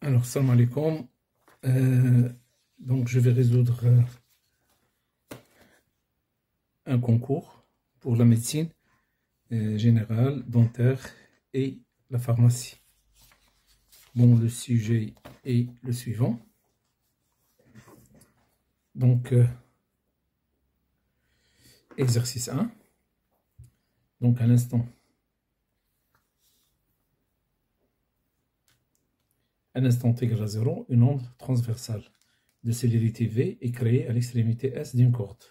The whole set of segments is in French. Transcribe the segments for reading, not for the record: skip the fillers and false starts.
Alors, salam alaikum. Donc, je vais résoudre un concours pour la médecine générale, dentaire et la pharmacie. Bon, le sujet est le suivant. Donc, exercice 1. Donc, à l'instant. Un instant t égale à 0, une onde transversale de célérité V est créée à l'extrémité S d'une corde.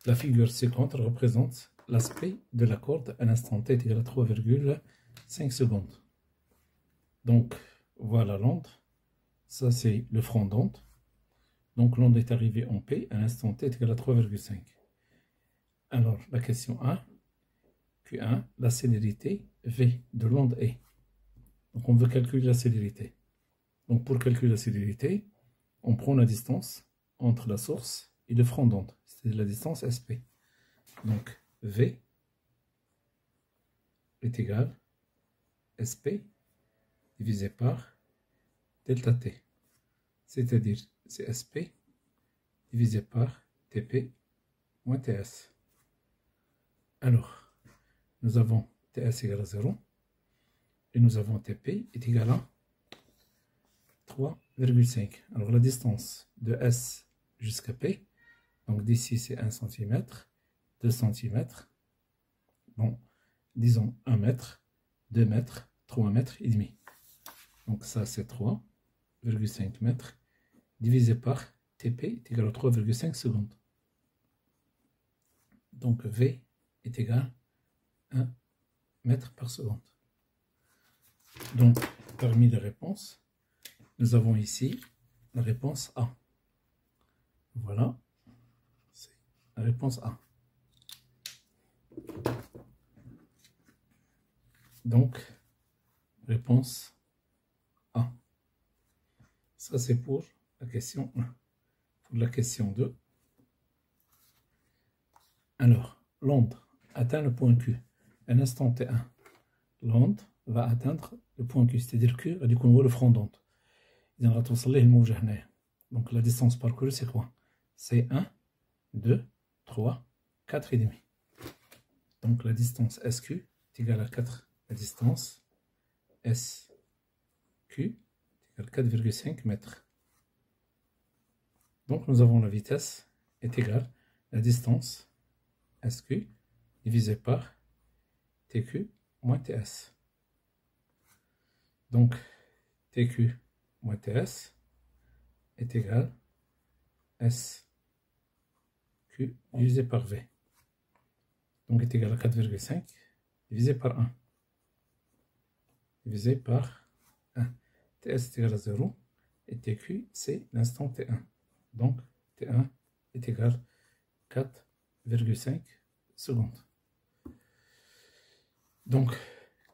La figure ci-contre représente l'aspect de la corde à l'instant t égale à 3,5 secondes. Donc, voilà l'onde. Ça, c'est le front d'onde. Donc, l'onde est arrivée en P à l'instant t égale à 3,5. Alors, la question 1. Q1, la célérité V de l'onde est. Donc, on veut calculer la célérité. Donc, pour calculer la célérité, on prend la distance entre la source et le front d'onde. C'est la distance SP. Donc, V est égal à SP divisé par delta T. C'est-à-dire, c'est SP divisé par TP moins TS. Alors, nous avons TS égale à 0. Et nous avons TP est égal à 3,5. Alors la distance de S jusqu'à P, donc d'ici c'est 1 cm, 2 cm, bon, disons 1 mètre, 2 mètres, 3 mètres et demi. Donc ça c'est 3,5 mètres divisé par TP est égal à 3,5 secondes. Donc V est égal à 1 mètre par seconde. Donc, parmi les réponses, nous avons ici la réponse A. Voilà, c'est la réponse A. Donc, réponse A. Ça, c'est pour la question 1. Pour la question 2. Alors, l'onde atteint le point Q. À l'instant T1, l'onde va atteindre le point Q, c'est-à-dire que le front d'onde. Donc la distance parcourue, c'est quoi? C'est 1, 2, 3, 4 et demi. Donc la distance SQ est égale à 4. La distance SQ est égale à 4,5 mètres. Donc nous avons la vitesse est égale à la distance SQ divisé par TQ moins TS. Donc, TQ moins TS est égal à SQ divisé par V. Donc, est égal à 4,5 divisé par 1. Divisé par 1. TS est égal à 0 et TQ, c'est l'instant T1. Donc, T1 est égal à 4,5 secondes. Donc,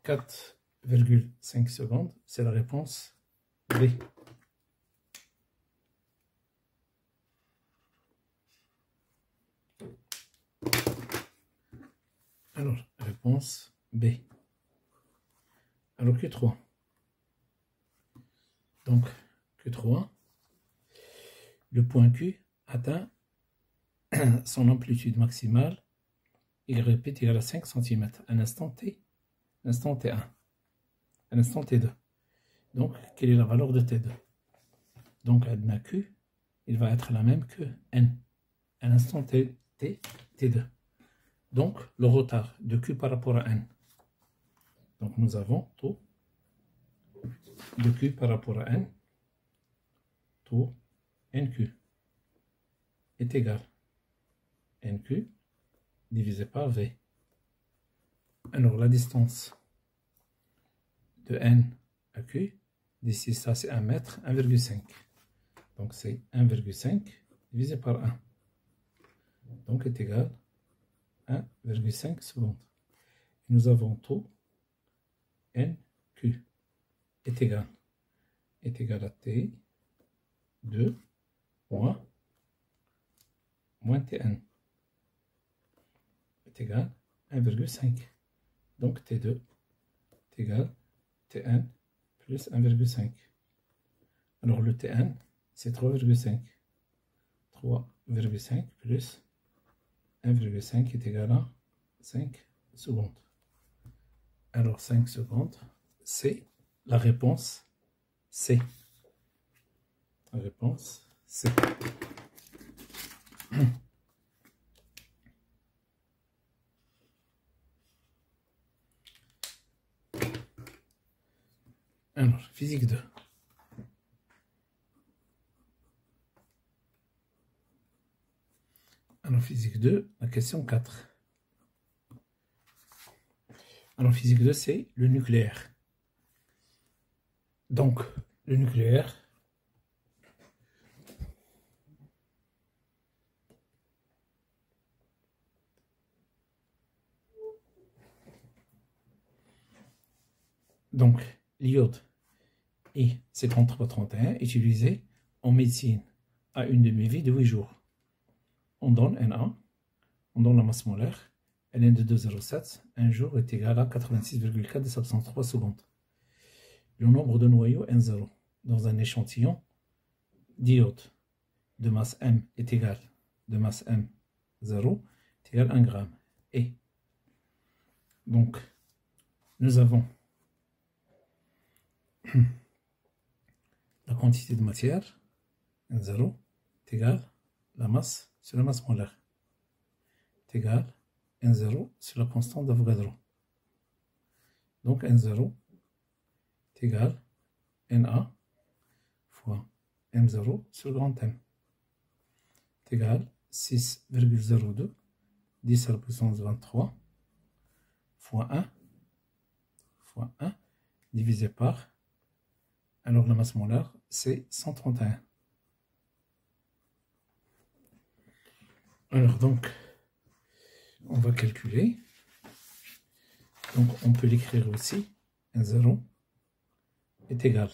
4,5 secondes, c'est la réponse B. Alors, réponse B. Alors, Q3. Donc, Q3, le point Q atteint son amplitude maximale, y répète égale à 5 cm à l'instant T, l'instant T1, à l'instant T2. Donc, quelle est la valeur de T2? Donc, adna Q, il va être la même que N, à l'instant T2. Donc, le retard de Q par rapport à N. Donc, nous avons taux de Q par rapport à N, taux NQ est égal à NQ divisé par V. Alors, la distance de N à Q, d'ici ça c'est 1 mètre, 1,5. Donc, c'est 1,5 divisé par 1. Donc, est égal à 1,5 secondes. Nous avons taux NQ est égal à T2 moins Tn est égal à 1,5. Donc T2 est égal à Tn plus 1,5. Alors le T1, c'est 3,5. 3,5 plus 1,5 est égal à 5 secondes. Alors 5 secondes, c'est la réponse C. La réponse C. Alors, physique 2. Alors, physique 2, la question 4. Alors, physique 2, c'est le nucléaire. Donc, le nucléaire, donc l'iode I-5331 utilisé en médecine à une demi-vie de 8 jours. On donne Na, on donne la masse molaire, Ln de 2,07, un jour est égal à 86,4 des absences 3 secondes. Le nombre de noyaux N0 dans un échantillon d'iode de masse M est égal, de masse M0 est égal à 1 gramme. Et donc, nous avons la quantité de matière, N0, est égale la masse sur la masse molaire, est égale N0 sur la constante d'Avogadro. Donc N0 est égal Na fois M0 sur le grand M, est égal 6,02 10 à la puissance 23 fois 1 divisé par, alors la masse molaire c'est 131. Alors donc on va calculer, donc on peut l'écrire aussi, N0 est égal,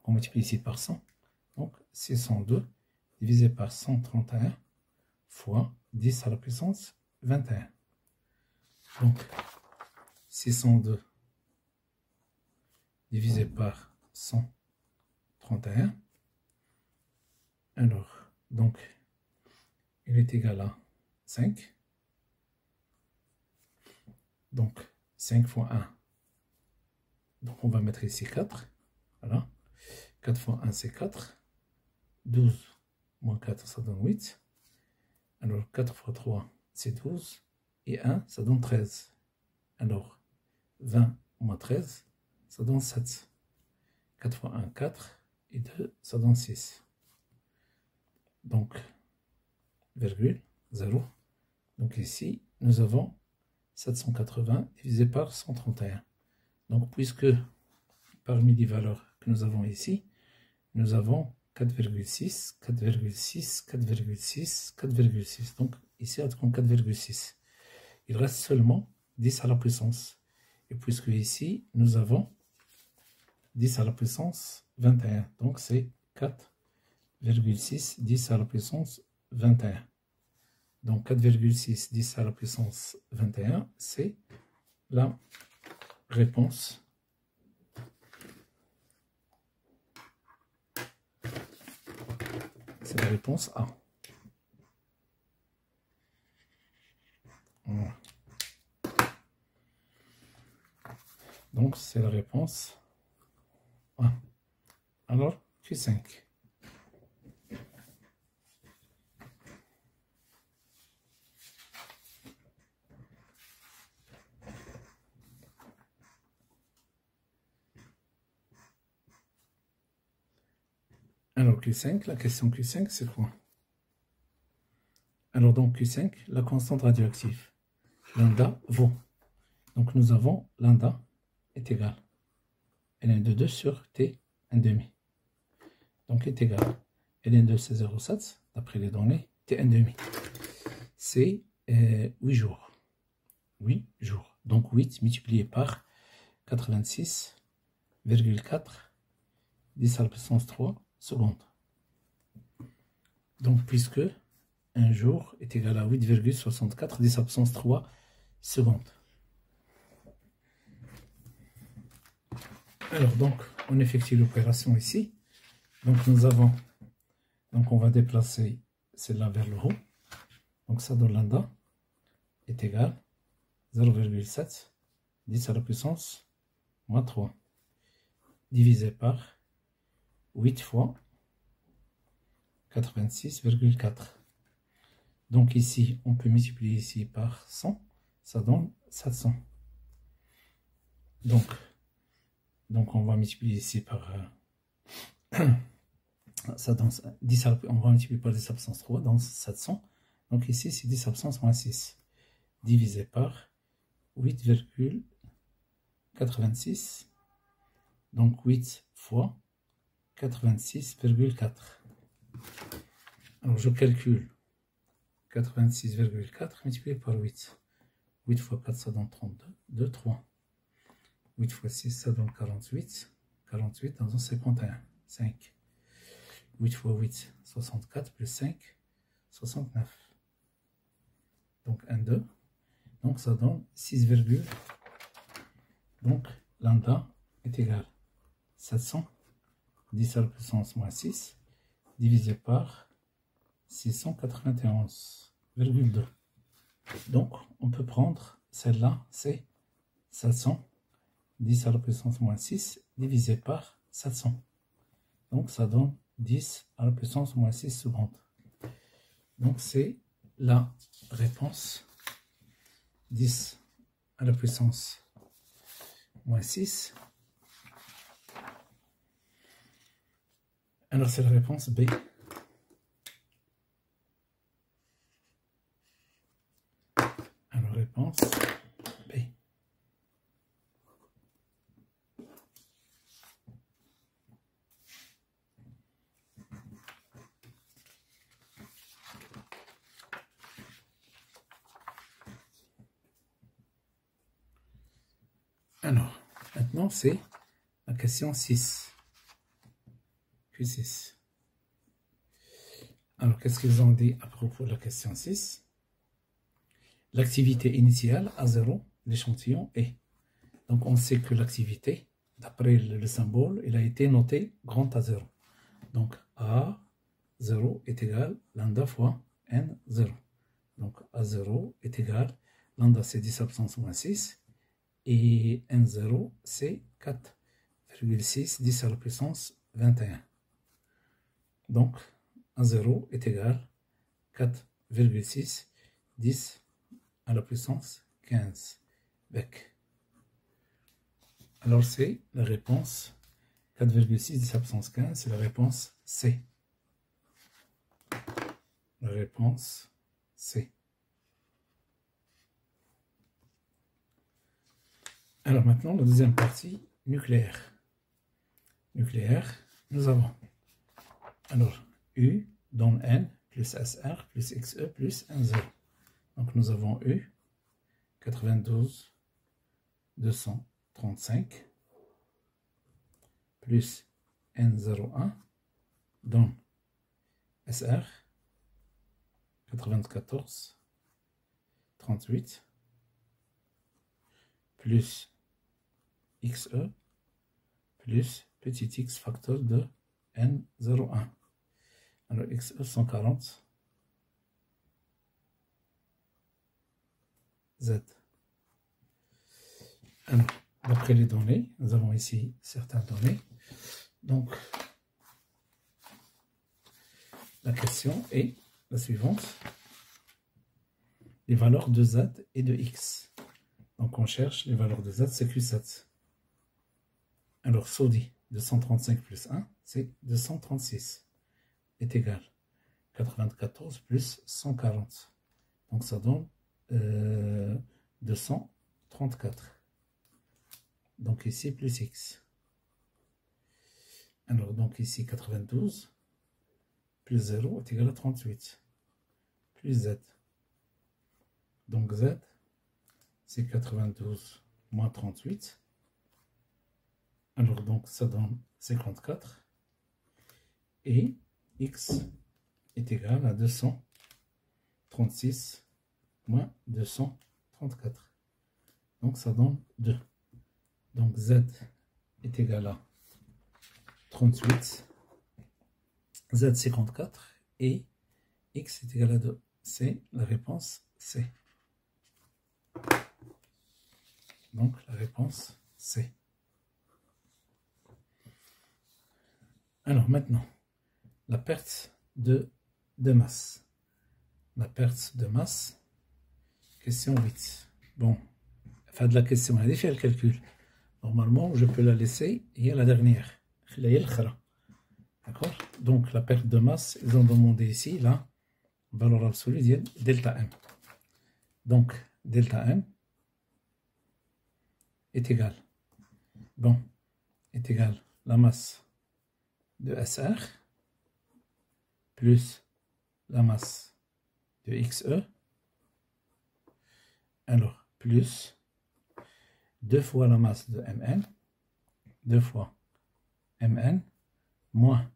on multiplie ici par 100, donc 602 divisé par 131 fois 10 à la puissance 21. Donc 602 divisé par 131, alors donc il est égal à 5, donc 5 fois 1, donc on va mettre ici 4, voilà, 4 fois 1 c'est 4, 12 moins 4 ça donne 8, alors 4 fois 3 c'est 12, et 1 ça donne 13, alors 20 moins 13 ça donne 7, 4 fois 1 4, et 2 ça donne 6, donc virgule 0, donc ici nous avons 780 divisé par 131, donc puisque parmi les valeurs que nous avons ici, nous avons 4,6, 4,6, 4,6, 4,6. Donc ici, on trouve 4,6. Il reste seulement 10 à la puissance. Et puisque ici, nous avons 10 à la puissance 21. Donc c'est 4,6, 10 à la puissance 21. Donc 4,6, 10 à la puissance 21, c'est la réponse. C'est la réponse A. Voilà. Donc c'est la réponse A. Alors Q5. Alors Q5, la question Q5 c'est quoi? Alors donc Q5, la constante radioactive, lambda vaut. Donc nous avons lambda est égal ln de 2 sur T 1,5. Donc est égal ln de c'est 0,7 d'après les données, T 1,5. C'est 8 jours. 8 jours. Donc 8 multiplié par 86,4 10 à la puissance 3 secondes. Donc puisque un jour est égal à 8,64 10 à la puissance 3 secondes. Alors donc on effectue l'opération ici. Donc nous avons, donc on va déplacer celle-là vers le haut. Donc ça donne lambda est égal 0,7 10 à la puissance moins 3 divisé par 8 fois 86,4. Donc ici, on peut multiplier ici par 100, ça donne 700. Donc on va multiplier ici par ça donne 10 on va multiplier par 10 à la puissance 3, donc 700. Donc ici, c'est 10 à la puissance moins 6 divisé par 8,86. Donc 8 fois 86,4. Alors je calcule 86,4 multiplié par 8. 8 fois 4, ça donne 32. 2, 3. 8 fois 6, ça donne 48. 48 dans un 51. 5. 8 fois 8, 64 plus 5, 69. Donc 1, 2. Donc ça donne 6, donc lambda est égal 700 10 à la puissance moins 6 divisé par 691,2. Donc on peut prendre celle-là, c'est 700 10 à la puissance moins 6 divisé par 700. Donc ça donne 10 à la puissance moins 6 secondes. Donc c'est la réponse 10 à la puissance moins 6. Alors c'est la réponse B. Alors réponse B. Alors, maintenant c'est la question 6. Q6. Alors, qu'est-ce qu'ils ont dit à propos de la question 6? L'activité initiale à 0, l'échantillon est. Donc, on sait que l'activité, d'après le symbole, il a été noté grand à 0. Donc, A0 est égal lambda fois N0. Donc, A0 est égal, lambda c'est 10 absence moins 6, et N0 c'est 4,6 10 à la puissance 21. Donc, A0 est égal 4,6 10 à la puissance 15 bec. Alors, c'est la réponse 4,6 10 à la puissance 15, c'est la réponse C. La réponse C. Alors maintenant, la deuxième partie, nucléaire. Nucléaire, nous avons alors U donne N plus SR plus XE plus N0. Donc nous avons U 92 235 plus N01 donne SR 94 38 plus XE plus petit x facteur de N01. Alors XE 140 Z. Alors, d'après les données, nous avons ici certaines données. Donc, la question est la suivante. Les valeurs de Z et de X. Donc, on cherche les valeurs de Z, c'est Q7. Alors, SODI, 235 plus 1, c'est 236. Est égal 94 plus 140. Donc, ça donne 234. Donc, ici, plus X. Alors, donc, ici, 92 plus 0 est égal à 38. Plus Z. Donc, Z, c'est 92 moins 38. Alors, donc, ça donne 54. Et X est égal à 236 moins 234. Donc, ça donne 2. Donc, Z est égal à 38 Z 54 et X est égal à 2. C'est la réponse C. Donc la réponse C. Alors maintenant, la perte de masse. La perte de masse, question 8. Bon, fin de la question, elle est fait le calcul. Normalement, je peux la laisser, il y a la dernière. D'accord? Donc la perte de masse, ils ont demandé ici la valeur absolue de delta M. Donc delta M est égal. Bon, est égal la masse de SR plus la masse de XE, alors plus 2 fois la masse de MN, 2 fois MN, moins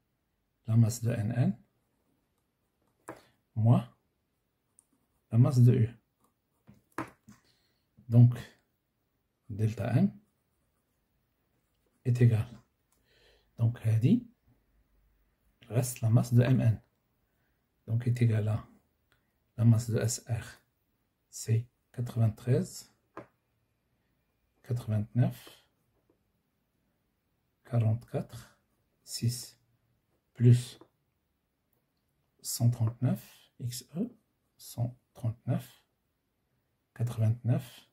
la masse de NN, moins la masse de U. Donc, delta M est égal. Donc, dit reste la masse de MN. Donc, est égal à la masse de SR, c'est 93, 89, 44, 6, plus 139, XE, 139, 89,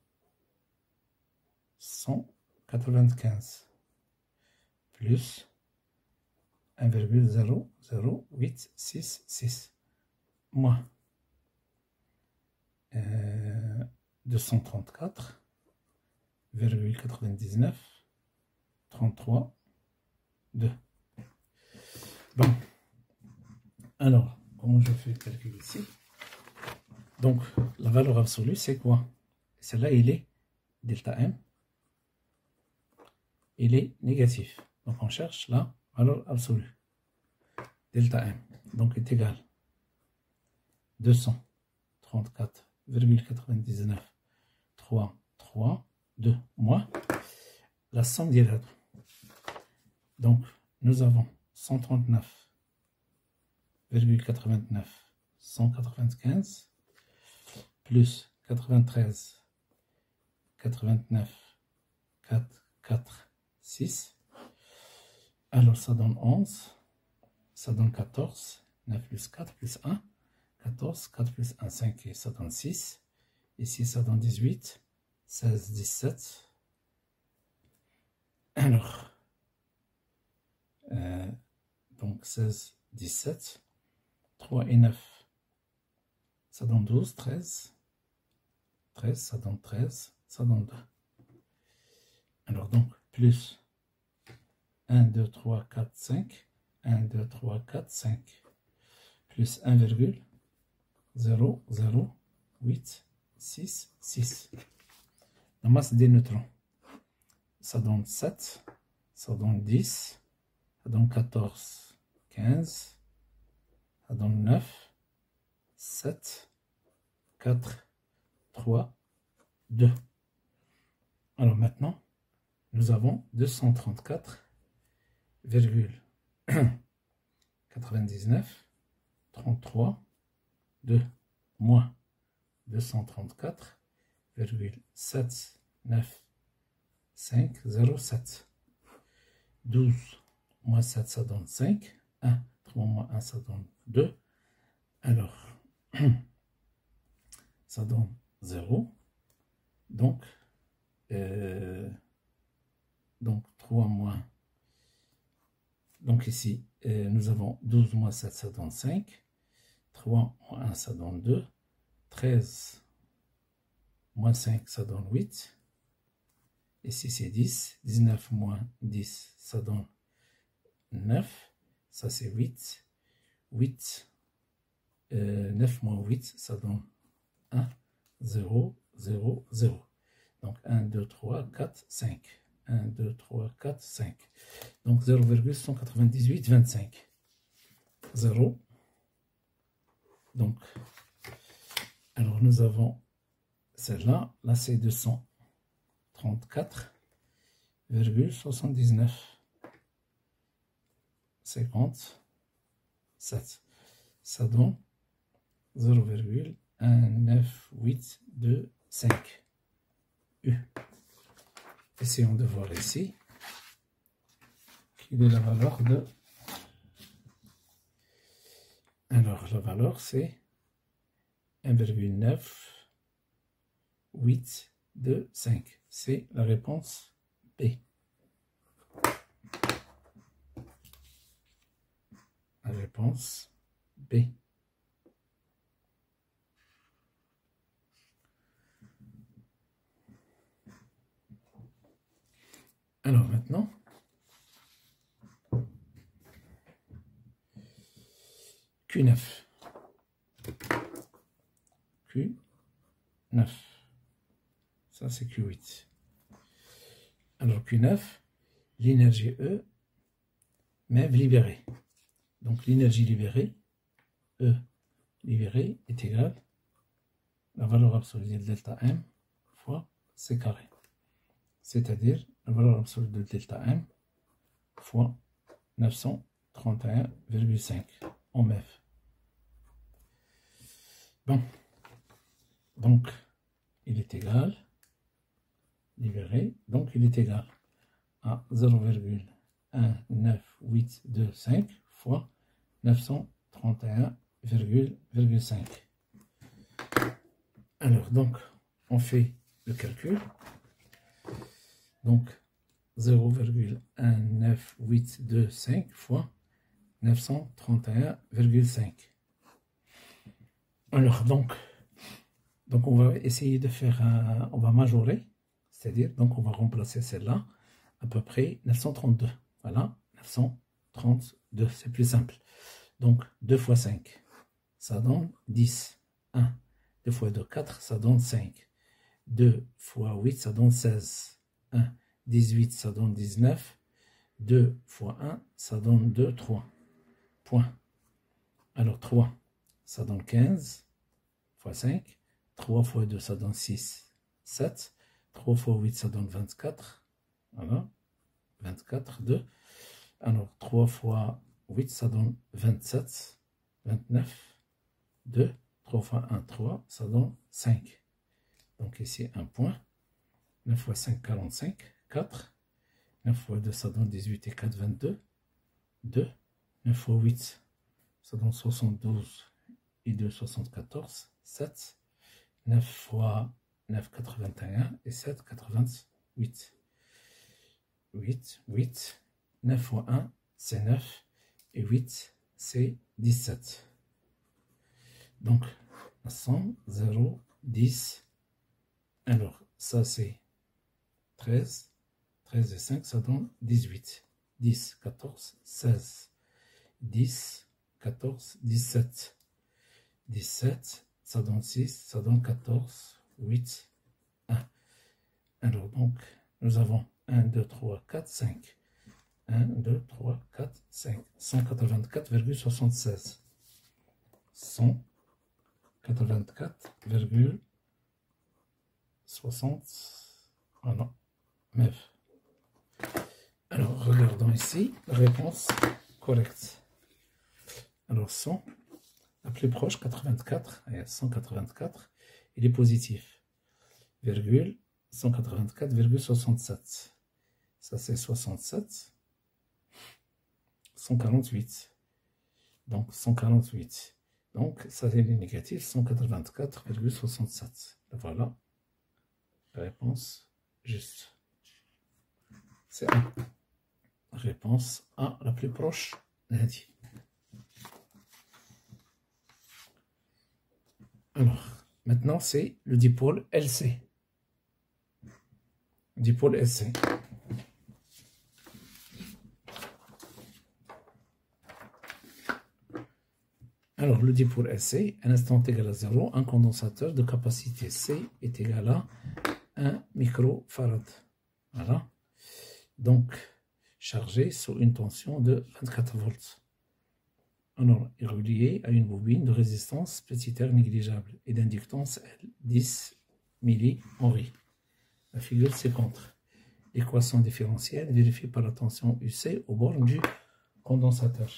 195, plus 1,00866, moins 234,99, 33, 2. Bon, alors, comment je fais le calcul ici? Donc, la valeur absolue, c'est quoi? Celle-là, il est delta M. Il est négatif. Donc, on cherche la valeur absolue. Delta M, donc, est égal 234,99, 3, 3, 2, moins la somme d'Irad. Donc, nous avons 139,89, 195, plus 93, 89, 4, 4, 6. Alors, ça donne 11, ça donne 14, 9 plus 4 plus 1, 14, 4 plus 1, 5, et ça donne 6. Ici, ça donne 18, 16, 17. Alors, donc 16, 17, 3 et 9, ça donne 12, 13, 13, ça donne 13, ça donne 2. Alors donc, plus 1, 2, 3, 4, 5, 1, 2, 3, 4, 5, plus 1,00866. La masse des neutrons, ça donne 7, ça donne 10, ça donne 14, 15, ça donne 9, 7, 4, 3, 2. Alors maintenant, nous avons 234,99, 33, 2, moins 234,79507. 12 moins 7, ça donne 5. 1, 3 moins 1, ça donne 2. Alors, ça donne 0. Donc 3 moins. Donc ici, nous avons 12 moins 7, ça donne 5. 3 moins 1, ça donne 2. 13 moins 5, ça donne 8. Ici, c'est 10. 19 moins 10, ça donne 9. Ça, c'est 8. 8. 9 moins 8, ça donne 1. 0, 0, 0. Donc 1, 2, 3, 4, 5. 1, 2, 3, 4, 5. Donc 0,19825. 0. Donc, alors nous avons celle-là. Là, c'est 234,79. 50, 7. Ça donne 0,19825 U. Essayons de voir ici quelle est la valeur de... Alors, la valeur, c'est 1,9825. C'est la réponse B. La réponse B. Alors maintenant, Q9. Q9. Ça, c'est Q8. Alors, Q9, l'énergie E, MEV libérée. Donc, l'énergie libérée, E libérée, est égale à la valeur absolue de delta M fois C carré. C'est-à-dire la valeur absolue de delta M fois 931,5 en MEV. Bon. Donc, il est égal, libéré, donc il est égal à 0,19825 fois 931,5. Alors, donc, on fait le calcul. Donc, 0,19825 fois 931,5. Alors, donc, on va essayer de faire on va majorer, c'est-à-dire, donc on va remplacer celle-là, à peu près 932. Voilà, 932, c'est plus simple. Donc, 2 fois 5, ça donne 10. 1. 2 fois 2, 4, ça donne 5. 2 fois 8, ça donne 16. 1. 18, ça donne 19. 2 fois 1, ça donne 2, 3. Point. Alors, 3, ça donne 15 fois 5. 3 fois 2, ça donne 6, 7. 3 fois 8, ça donne 24. Voilà. 24, 2. Alors, 3 fois 8, ça donne 27. 29, 2. 3 fois 1, 3. Ça donne 5. Donc, ici, un point. 9 fois 5, 45. 4. 9 fois 2, ça donne 18 et 4, 22. 2. 9 fois 8, ça donne 72 et 2, 74. 7. 9 fois 9, 81 et 7, 88. 8, 8. 9 fois 1, c'est 9 et 8, c'est 17. Donc, 100, 0, 10. Alors, ça c'est 13. 13 et 5, ça donne 18. 10, 14, 16. 10, 14, 17. 17. Ça donne 6, ça donne 14, 8, 1. Alors donc, nous avons 1, 2, 3, 4, 5. 1, 2, 3, 4, 5. 184,76. 184,60. Ah non, 9. Alors, regardons ici la réponse correcte. Alors, 100. La plus proche, 84, 184, il est positif. Virgule, 184,67. Ça, c'est 67. 148. Donc, 148. Donc, ça, c'est le négatif, 184,67. Voilà. La réponse juste. C'est A. Réponse A, la plus proche, lundi. Alors, maintenant, c'est le dipôle LC. Dipôle LC. Alors, le dipôle LC, un instant égal à 0, un condensateur de capacité C est égal à 1 microfarad. Voilà. Donc, chargé sous une tension de 24 volts. Alors, est relié à une bobine de résistance petitaire négligeable et d'inductance L, 10 millihenry. La figure ci-contre. L'équation différentielle vérifiée par la tension UC au bord du condensateur.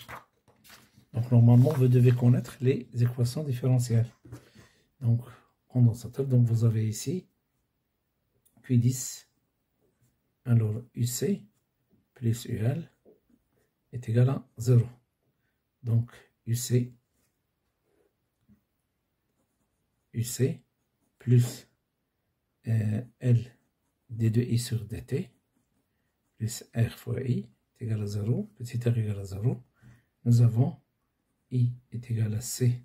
Donc normalement, vous devez connaître les équations différentielles. Donc, condensateur, donc vous avez ici Q10, alors UC plus UL est égal à 0. Donc UC plus L d2i sur dt plus R fois I est égal à 0, petit r égal à 0. Nous avons I est égal à C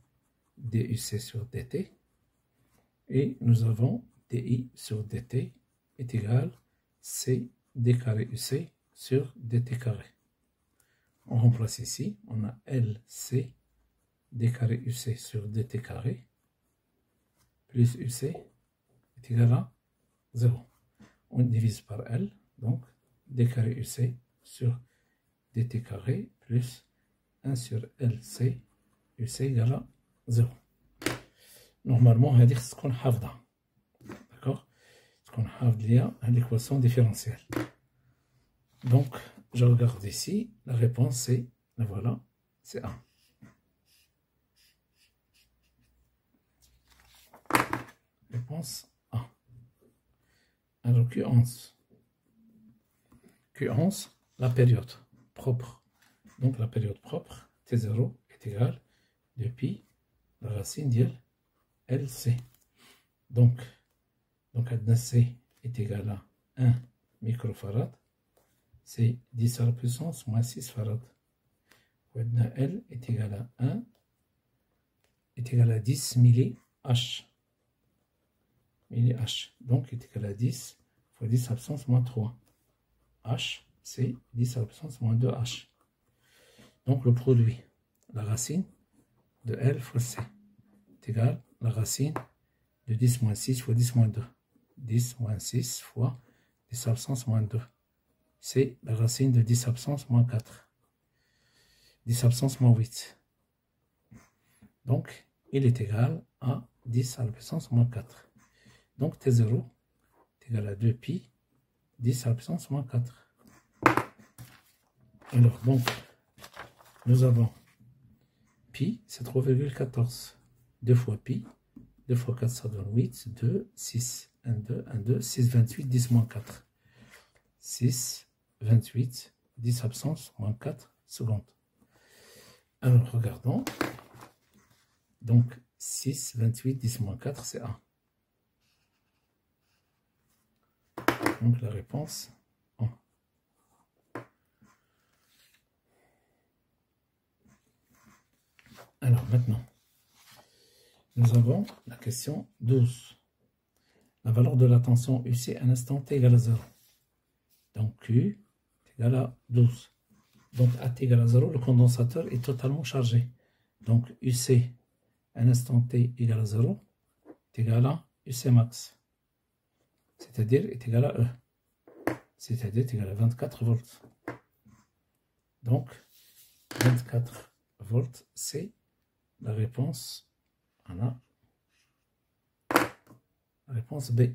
duc sur dt. Et nous avons di sur dt est égal à c d carré uc sur dt carré. On remplace ici, on a lc d carré uc sur dt carré plus uc est égal à 0. On divise par l, donc d carré uc sur dt carré plus 1 sur lc uc égale à 0. Normalement, هذه خص تكون حافظة. D'accord? تكون حافظ ليا l'équation différentielle. Donc, je regarde ici, la réponse c'est, la voilà, c'est 1. Réponse 1. Alors Q11. Q11, la période propre. Donc la période propre, T0 est égale de pi, la racine de LC. Donc C est égal à 1 microfarad. C'est 10 à la puissance moins 6 farad. L est égal à 1 est égal à 10 milli-H. Donc est égal à 10 fois 10 à la puissance moins 3. H, c'est 10 à la puissance moins 2H. Donc le produit, la racine de L fois C est égal à la racine de 10 moins 6 fois 10 moins 2. 10 moins 6 fois 10 à la puissance moins 2. C'est la racine de 10 à la puissance moins 4. 10 à la puissance moins 8. Donc, il est égal à 10 à la puissance moins 4. Donc, T0 est égal à 2 pi 10 à la puissance moins 4. Alors, donc, nous avons pi, c'est 3,14. 2 fois pi, 2 fois 4, ça donne 8, 2, 6, 1, 2, 1, 2, 6, 28, 10 moins 4. 6, 28, 10 absence, moins 4 secondes. Alors, regardons. Donc, 6, 28, 10 moins 4, c'est 1. Donc, la réponse, 1. Alors, maintenant, nous avons la question 12. La valeur de la tension UC à un instant t égale à 0. Donc, Q est égal à 12. Donc, à t égale à 0, le condensateur est totalement chargé. Donc, UC à un instant t égale à 0 est égal à UC max. C'est-à-dire est égal à E. C'est-à-dire est égal à 24 volts. Donc, 24 volts, c'est la réponse. Voilà. La réponse B.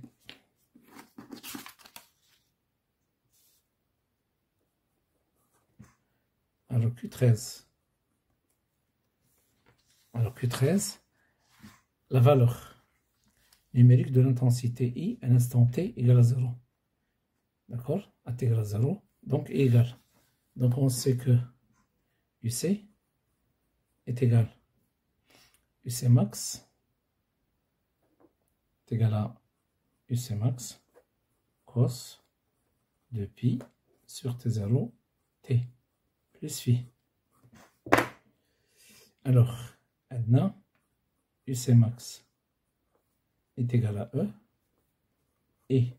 Alors Q13. Alors Q13, la valeur numérique de l'intensité I à l'instant t égale à 0. D'accord? À t égale à 0, donc I égale. Donc on sait que UC est égal. UC max est égal à UC max cos de pi sur T0 T plus phi. Alors, maintenant, UC max est égal à E et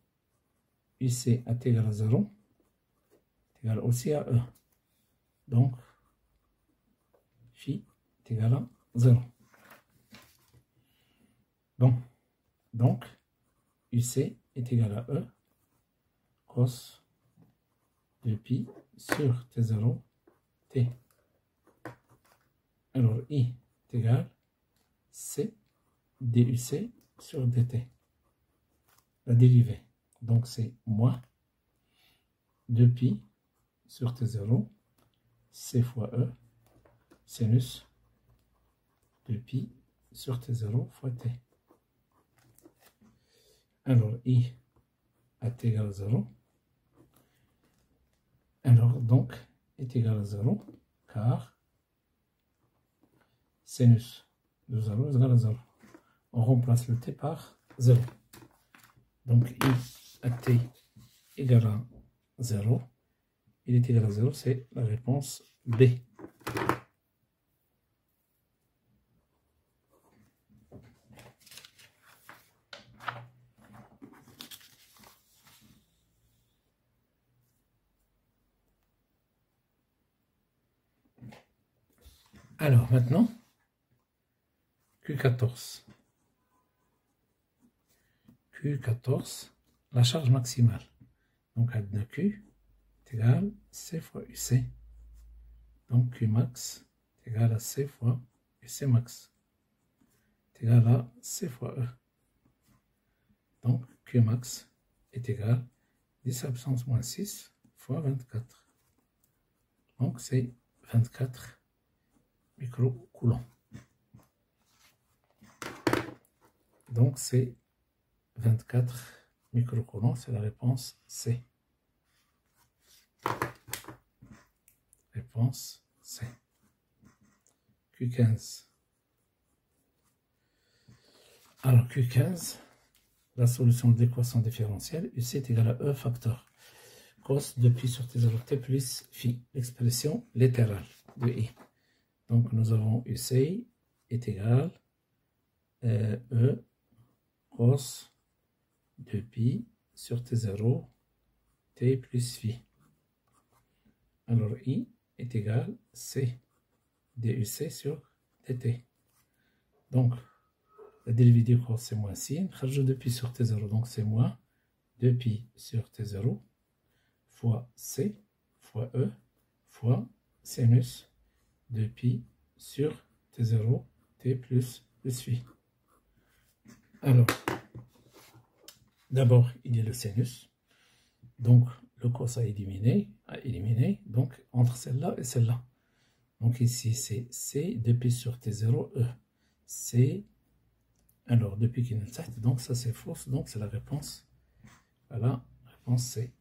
UC à T égale à 0 est égal aussi à E. Donc, phi est égal à 0. Bon, donc, UC est égal à E cos de pi sur T0 T. Alors, I est égal C DUC sur DT. La dérivée. Donc, c'est moins 2 pi sur T0 C fois E sinus de pi sur T0 fois T. Alors, I est égal à 0. Alors, donc, est égal à 0, car sinus de 0 est égal à 0. On remplace le T par 0. Donc, I à T égale à 0. Il est égal à 0, c'est la réponse B. Alors maintenant, Q14. Q14, la charge maximale. Donc, A de Q est égal à C fois UC. Donc, Q max est égal à C fois UC max. Est égal à C fois E. Donc, Q max est égal à 10 à puissance moins 6 fois 24. Donc, c'est 24 microcoulombs. Donc, c'est 24 microcoulombs, c'est la réponse C. Réponse C. Q15. Alors, Q15, la solution de l'équation différentielle, UC est égal à E facteur cos de pi sur T0 T plus phi, l'expression littérale de I. Donc, nous avons UC est égal à E cos de pi sur T0 T plus phi. Alors, I est égal à C DUC sur dt. Donc, la dérivée du cos, c'est moins sin. Rajout de pi sur T0, donc c'est moins 2pi sur T0 fois C fois E fois sinus de pi sur T0 T plus phi. Alors, d'abord, il y a le sinus. Donc, le cos a éliminé. Donc, entre celle-là et celle-là. Donc, ici, c'est C de pi sur T0 E. C, alors, depuis qu'il est tête, donc ça c'est fausse. Donc, c'est la réponse. Voilà, réponse C.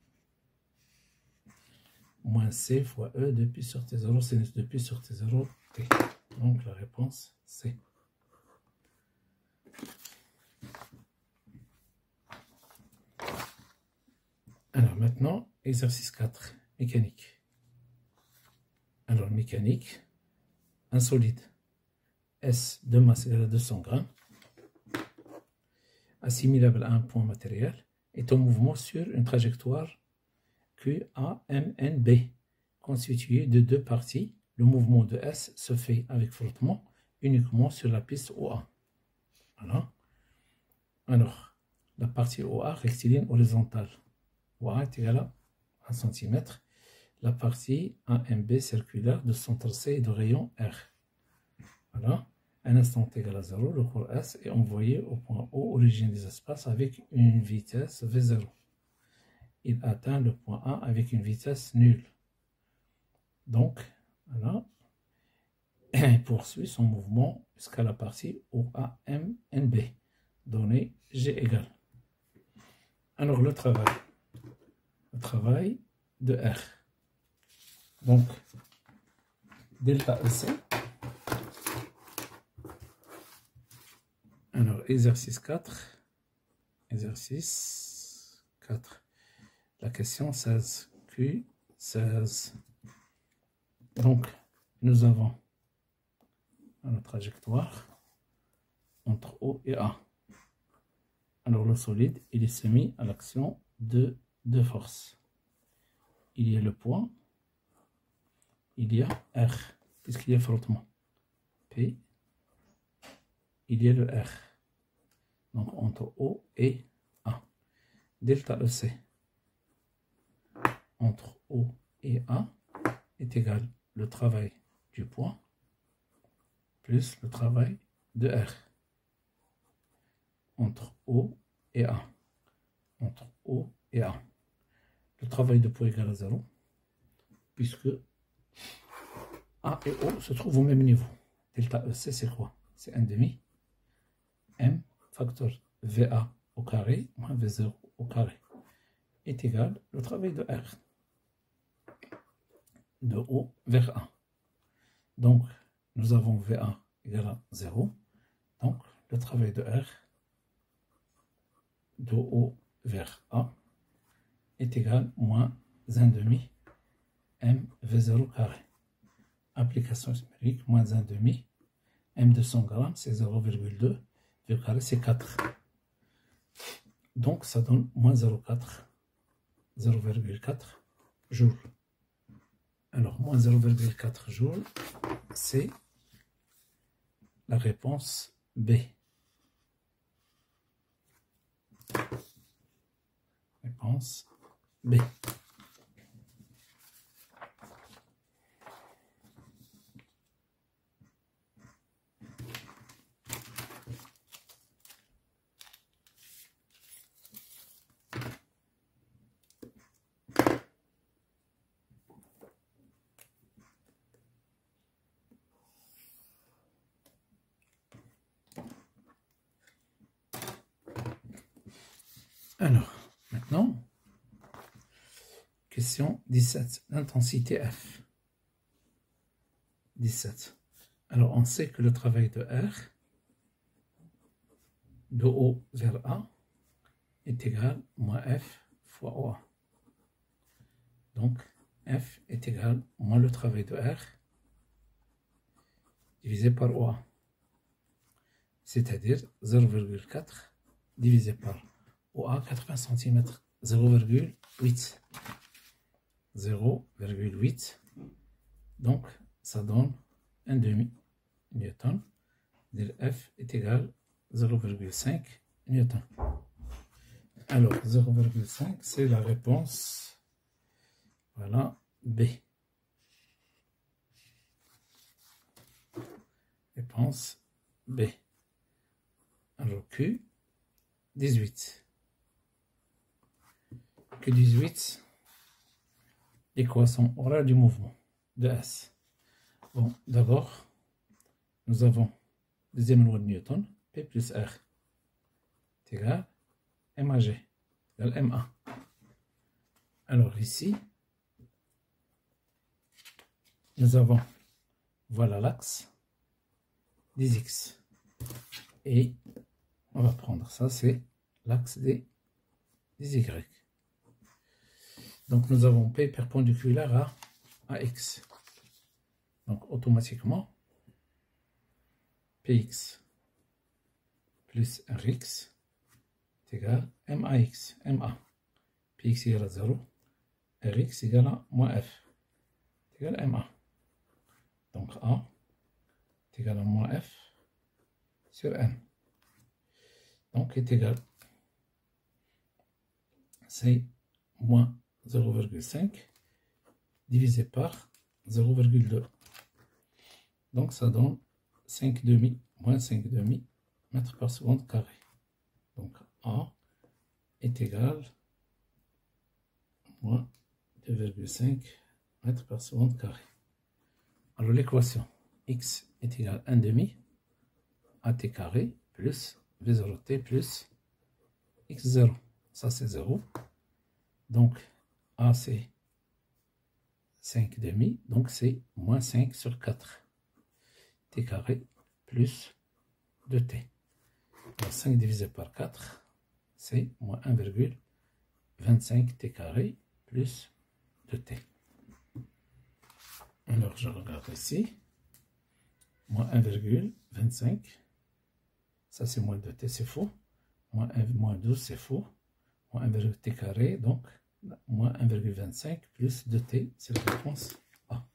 Moins C fois E de pi sur T0, sinus de pi sur T0 T. Donc, la réponse C. Alors maintenant, exercice 4, mécanique. Alors mécanique, un solide S de masse égale à 200 grammes, assimilable à un point matériel, est en mouvement sur une trajectoire QAMNB, constituée de deux parties. Le mouvement de S se fait avec frottement uniquement sur la piste OA. Voilà. Alors, la partie OA rectiligne horizontale. OA est égal à 1 cm. La partie AMB circulaire de son tracé et de rayon R. Voilà. Un instant t égal à 0, le cours S est envoyé au point O, origine des espaces, avec une vitesse V0. Il atteint le point A avec une vitesse nulle. Donc, voilà. Il poursuit son mouvement jusqu'à la partie OAMNB, donnée G égale. Alors, le travail de R. Donc, delta EC. Alors, exercice 4. Exercice 4. La question 16. Q16. Donc, nous avons une trajectoire entre O et A. Alors, le solide, il est soumis à l'action de deux forces. Il y a le point, il y a R, puisqu'il y a frottement. P, il y a le R. Donc, entre O et A. Delta EC entre O et A est égal le travail du point plus le travail de R. Entre O et A. Entre O et A. Le travail de point est égal à 0, puisque A et O se trouvent au même niveau. Delta EC, c'est quoi? C'est 1,5 M facteur VA au carré moins V0 au carré est égal au travail de R de O vers A. Donc, nous avons VA égale à 0. Donc, le travail de R de O vers A est égal à moins 1,5 M V0 carré. Application numérique, moins 1,5 M de 100 grammes, c'est 0,2. V carré, c'est 4. Donc, ça donne moins 0,4 joules. Alors, moins 0,4 joules, c'est la réponse B. Réponse B. Alors, maintenant, question 17. L'intensité F. 17. Alors, on sait que le travail de R, de O vers A, est égal à moins F fois OA. Donc, F est égal à moins le travail de R divisé par OA. C'est-à-dire 0,4 divisé par OA, 80 cm, 0,8. 0,8. Donc, ça donne 1,5 newton. F est égal à 0,5 newton. Alors, 0,5, c'est la réponse. Voilà, B. Réponse B. Alors, Q, 18. Q18, l'équation horaire du mouvement de S. Bon, d'abord, nous avons deuxième loi de Newton, P plus R est égal à MAG, égal MA. Alors ici, nous avons, voilà l'axe des X. Et on va prendre ça, c'est l'axe des Y. Donc nous avons P perpendiculaire à X. Donc automatiquement, Px plus Rx est égal à MAX. MA. Px égale à 0. Rx égale à moins F. Est égal à MA. Donc A est égal à moins F sur N. Donc est égal, c'est moins 0,5 divisé par 0,2. Donc ça donne 5,5, moins 5,5 mètres par seconde carré. Donc A est égal à moins 2,5 mètres par seconde carré. Alors l'équation X est égal à 1,5 AT carré plus V0T plus X0. Ça c'est 0. Donc A c'est 5,5. Donc c'est moins 5 sur 4. T carré plus 2T. Donc 5 divisé par 4, c'est moins 1,25 T carré plus 2T. Alors je regarde ici. Moins 1,25. Ça c'est moins 2T, c'est faux. Moins 12, c'est faux. Moins 1,T carré, donc moins 1,25 plus 2T, c'est la réponse A.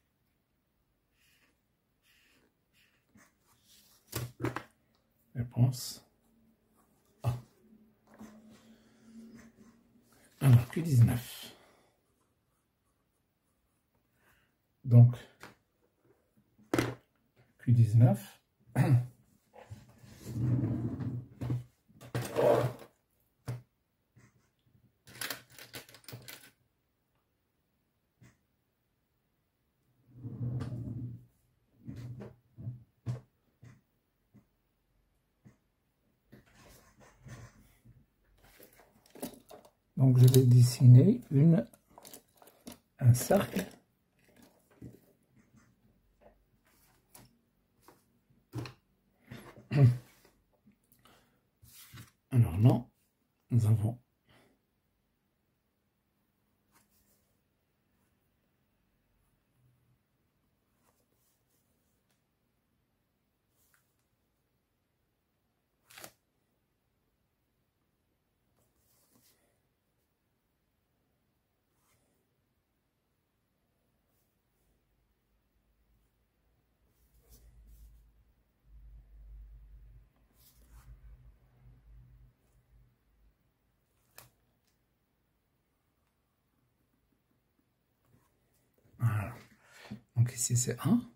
Réponse A. Alors, Q19. Donc, Q19. Donc je vais dessiner un cercle. Alors là, nous avons voilà. Donc ici c'est 1,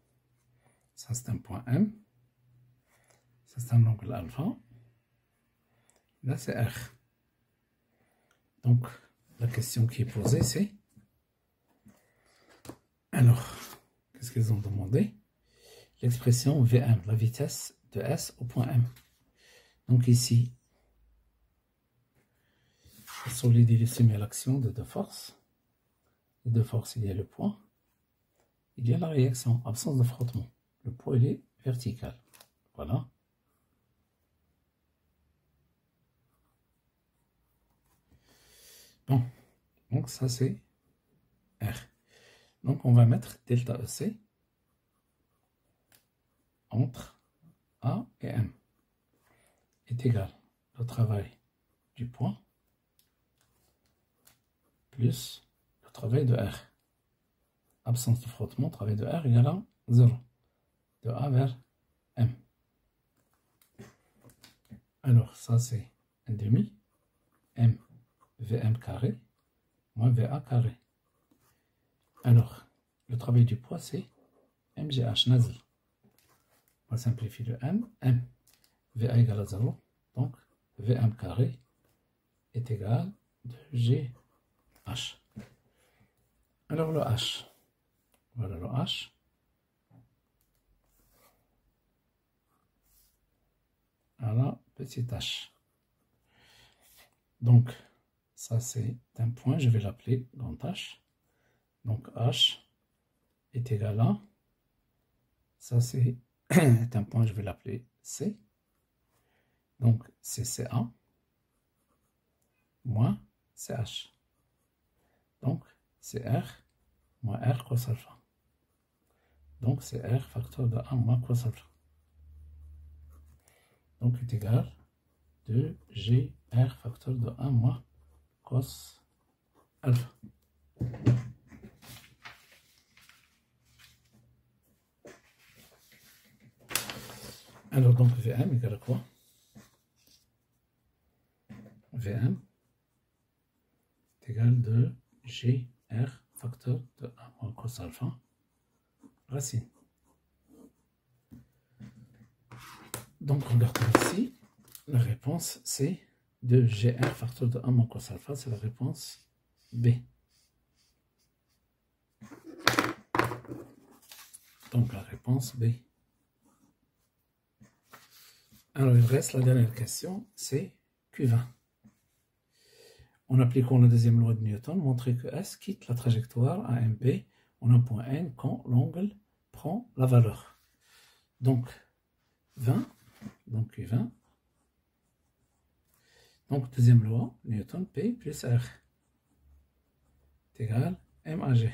ça c'est un point M, ça c'est un angle alpha, là c'est R. Donc la question qui est posée c'est, alors, qu'est-ce qu'ils ont demandé? L'expression Vm, la vitesse de S au point M. Donc ici, le solide il est soumis à l'action de deux forces. Les deux forces, il y a le point, il y a la réaction, absence de frottement. Le poids il est vertical. Voilà. Bon, donc ça c'est R. Donc on va mettre delta EC entre A et M est égal au travail du point plus le travail de R. Absence de frottement, travail de R égale à 0. De A vers M. Alors ça c'est 1 demi M Vm carré moins Va carré. Alors le travail du poids c'est MGH nazl. On va simplifier le M. M. Va égale à 0. Donc Vm carré est égal à 2GH. Alors le H. Voilà le H. Voilà, petit h. Donc, ça c'est un point, je vais l'appeler grand H. Donc H est égal à, ça c'est un point, je vais l'appeler C. Donc c'est CA moins CH. Donc c'est R moins R cos alpha. Donc c'est R facteur de 1 moins cos alpha. Donc est égal à 2GR facteur de 1 moins cos alpha. Alors donc Vm égale à quoi? Vm est égal à 2GR facteur de 1 moins cos alpha racine. Donc regardons ici, la réponse c'est 2GR facteur de 1 moins cos alpha, c'est la réponse B. Donc la réponse B. Alors il reste la dernière question, c'est Q20. En appliquant la deuxième loi de Newton, montrer que S quitte la trajectoire AMP en un point N quand l'angle prend la valeur. Donc 20, donc Q20. Donc deuxième loi, Newton, P plus R est égal à MAG.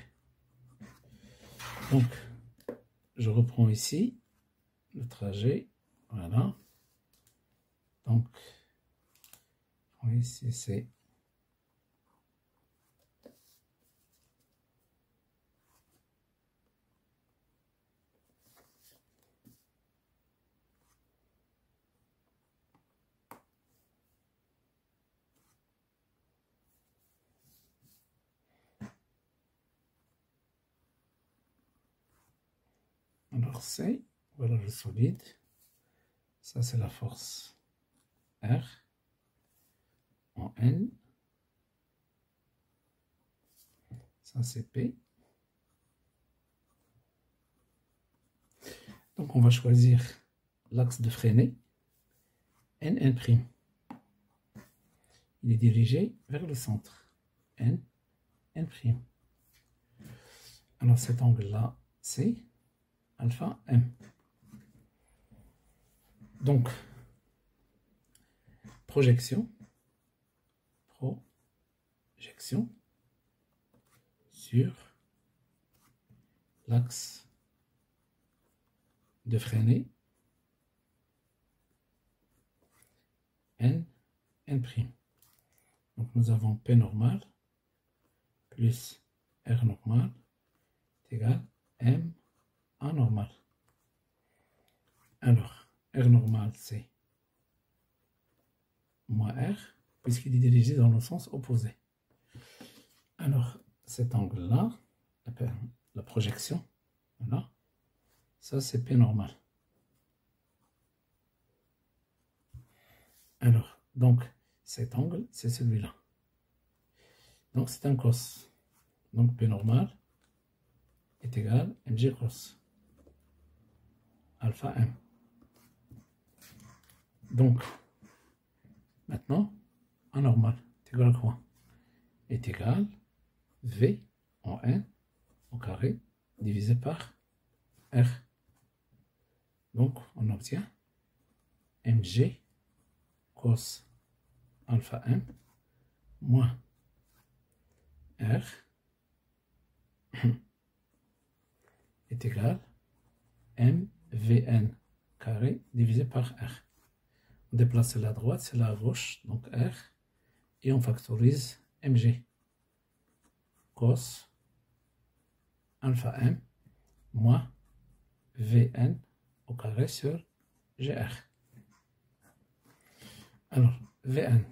Donc je reprends ici le trajet, voilà. Donc ici c'est alors c'est, voilà le solide, ça c'est la force R en N, ça c'est P. Donc on va choisir l'axe de freinée, NN'. Il est dirigé vers le centre. N, N'. Alors cet angle-là, c'est alpha M. Donc, projection sur l'axe de Fresnel N, N'. Donc nous avons P normal plus R normal est égal à M A normal. Alors, R normal c'est moins R, puisqu'il est dirigé dans le sens opposé. Alors, cet angle-là, la projection, voilà, ça c'est P normal. Alors, donc, cet angle, c'est celui-là. Donc, c'est un cos. Donc, P normal est égal à mg cos alpha m. Donc, maintenant, A normal est égal à quoi? Est égal V en N au carré divisé par R. Donc, on obtient mg cos alpha m moins R est égal mvn carré divisé par R. On déplace la droite, c'est la gauche, donc R, et on factorise mg cos alpha m moins vn au carré sur gr. Alors, vn.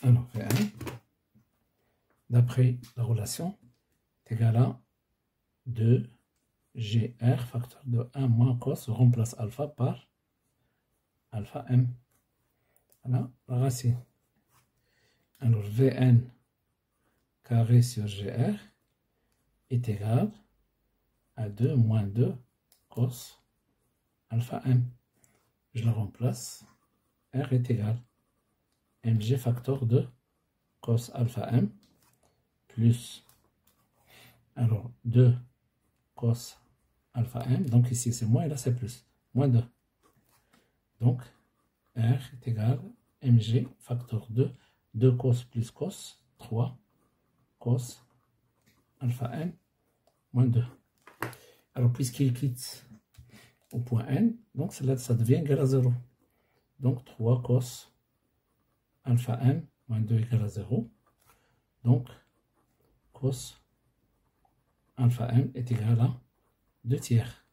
Alors, Vn, d'après la relation, est égal à 2gr facteur de 1 moins cos, on remplace alpha par alpha m. Voilà la racine. Alors, Vn carré sur gr est égal à 2 moins 2 cos alpha m. Je le remplace. R est égal à mg facteur de cos alpha m plus, alors 2 cos alpha m, donc ici c'est moins et là c'est plus, moins 2. Donc R est égal à mg facteur de 2 cos plus cos, 3 cos alpha m moins 2. Alors puisqu'il quitte au point N, donc là ça devient égal à 0. Donc 3 cos alpha m moins 2 égale à 0. Donc cos alpha m est égal à 2 tiers.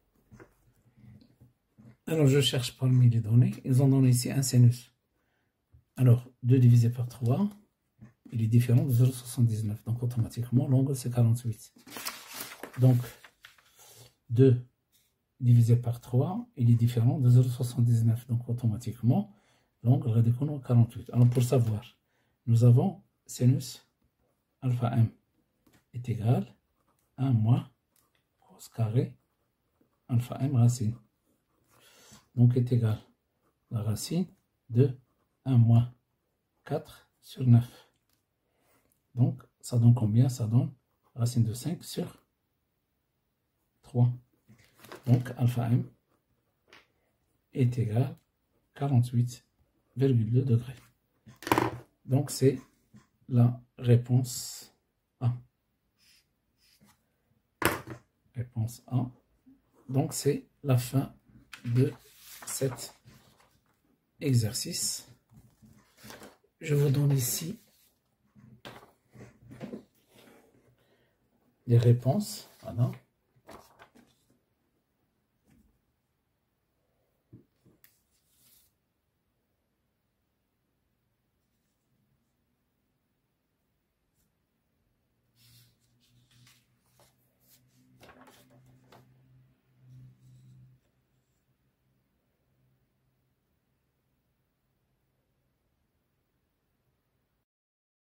Alors je cherche parmi les données, ils ont donné ici un sinus. Alors 2 divisé par 3, il est différent de 0,79. Donc automatiquement l'angle c'est 48. Donc 2 divisé par 3, il est différent de 0,79. Donc automatiquement l'angle radical 48. Alors pour savoir, nous avons sinus alpha m est égal à 1 moins cos carré alpha m racine. Donc est égal à la racine de 1 moins 4 sur 9. Donc ça donne combien? Ça donne racine de 5 sur 3. Donc alpha m est égal à 48,2 degrés. Donc c'est la réponse A. Réponse A. Donc c'est la fin de cet exercice. Je vous donne ici les réponses. Voilà.